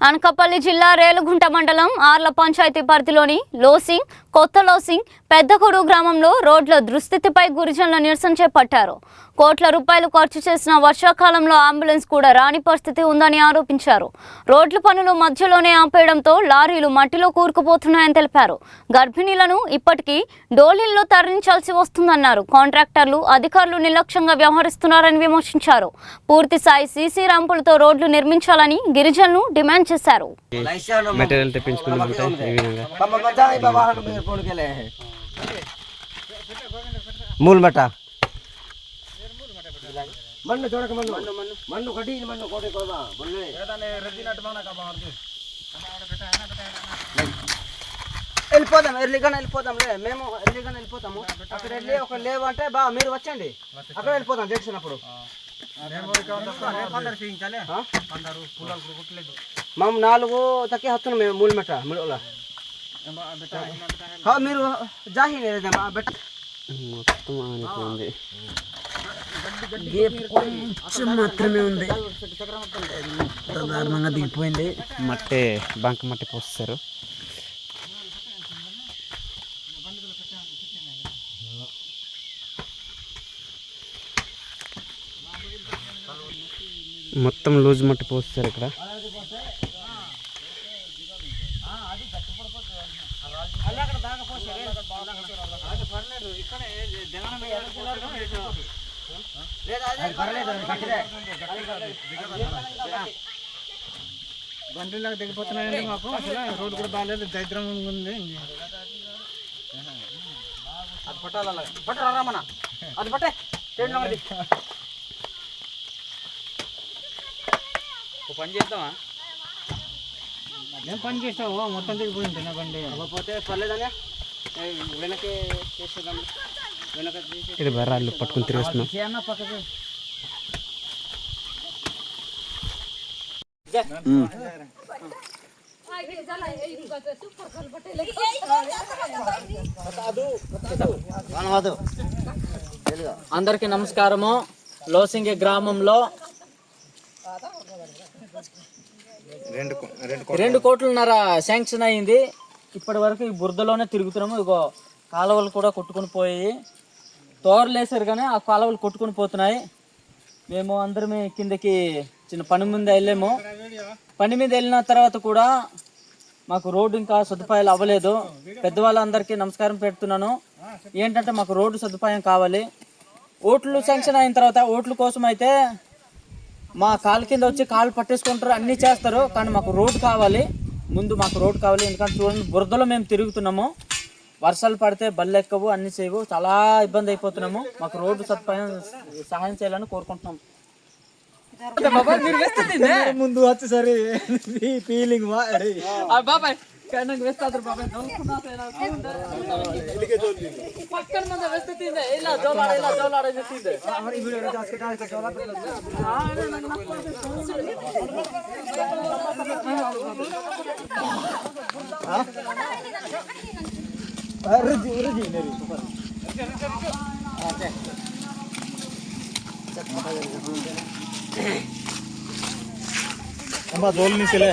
అనకాపల్లి జిల్లా రేలుగుంట మండలం ఆర్ల పంచాయతీ పరిధిలోని లోసింగ్, కొత్త లోసింగ్, పెద్దకొడు గ్రామంలో రోడ్ల దుస్థితిపై గిరిజనులు నిరసన చేపట్టారు. కోట్ల రూపాయలు ఖర్చు చేసిన వర్షాకాలంలో అంబులెన్స్ కూడా రాని పరిస్థితి ఉందని ఆరోపించారు. రోడ్ల పనులు మధ్యలోనే ఆపేయడంతో లారీలు మట్టిలో కూరుకుపోతున్నాయని తెలిపారు. గర్భిణీలను ఇప్పటికీ డోలీల్లో తరలించాల్సి వస్తుందన్నారు. కాంట్రాక్టర్లు, అధికారులు నిర్లక్ష్యంగా వ్యవహరిస్తున్నారని విమర్శించారు. పూర్తి స్థాయి సీసీ ర్యాంపులతో రోడ్లు నిర్మించాలని గిరిజనులు డిమాండ్ చేశారు. మెటీరియల్ తెప్పించుకున్నామంటే ఈ విధంగా मूल मटा मन्नु जोड़क मन्नु मन्नु कटी मन्नु कोटे कोबा बोले ఏదనే రెడ్డినట్టు మనక బార్ది వెళ్ళిపోదాం వెళ్ళిపోదాంలే మేము వెళ్ళిపోతాము అక్కడ వెళ్ళి ఒక లేవ్ అంటే బా మీరు వచ్చండి అక్కడ వెళ్ళిపోదాం జంక్షన్ అప్పుడు మేము 4 తక్కి హత్తును మేము మూల మెట మూల మీరు జాహి బెట్ట మొత్తం ఆనిపోయింది. కొంచెం మాత్రమే ఉంది, దారుణంగా దిగిపోయింది. మట్టి బంక మట్టి పోస్తారు. మొత్తం లూజ్ మట్టి పోస్తారు ఇక్కడ. బండిలాగా దిగిపోతున్నాయండి. మాకు అసలు రోడ్డు కూడా బాగాలేదు, దరిద్రం ఉంది. అది పట్టాలమ్మా అది పట్టే పని చేద్దామా? ఏం పని చేస్తావు? మొత్తం దిగిపోయింది నా బండి. పోతే పర్లేదనే వెనకే చేసేద్దాం. వెనక ఇది బర్రాలు పట్టుకుని తిరుగుతున్నాం. పక్కకి అందరికీ నమస్కారము. లోసింగి గ్రామంలో 2 కోట్లన్నర శాంక్షన్ అయింది. ఇప్పటి వరకు ఈ బురదలోనే తిరుగుతున్నాము. ఇగో కాలువలు కూడా కొట్టుకుని పోయి తోరలు వేసారు, కానీ ఆ కాలువలు కొట్టుకుని పోతున్నాయి. మేము అందరమే కిందకి చిన్న పని మీద వెళ్ళాము. పని మీద వెళ్ళిన తర్వాత కూడా మాకు రోడ్డు ఇంకా సదుపాయాలు అవ్వలేదు. పెద్దవాళ్ళందరికీ నమస్కారం పెడుతున్నాను. ఏంటంటే మాకు రోడ్డు సదుపాయం కావాలి. ఓట్లు శాంక్షన్ అయిన తర్వాత ఓట్ల కోసం అయితే మా కాలు కింద వచ్చి కాలు పట్టేసుకుంటారు, అన్నీ చేస్తారు, కానీ మాకు రోడ్డు కావాలి. ముందు మాకు రోడ్డు కావాలి. ఎందుకంటే చూడండి, బురదలో మేము తిరుగుతున్నాము. వర్షాలు పడితే బళ్ళు ఎక్కవు, అన్నీ చేయవు, చాలా ఇబ్బంది అయిపోతున్నాము. మాకు రోడ్డు సదుపాయం సహాయం చేయాలని కోరుకుంటున్నాము. ముందు వచ్చేసరి ఫీలింగ్ బాబాయ్ వేస్తారు బాబాయ్ పక్కన మంది వేస్తే ఇలా జోలాడ అమ్మా జోలు నీసిలే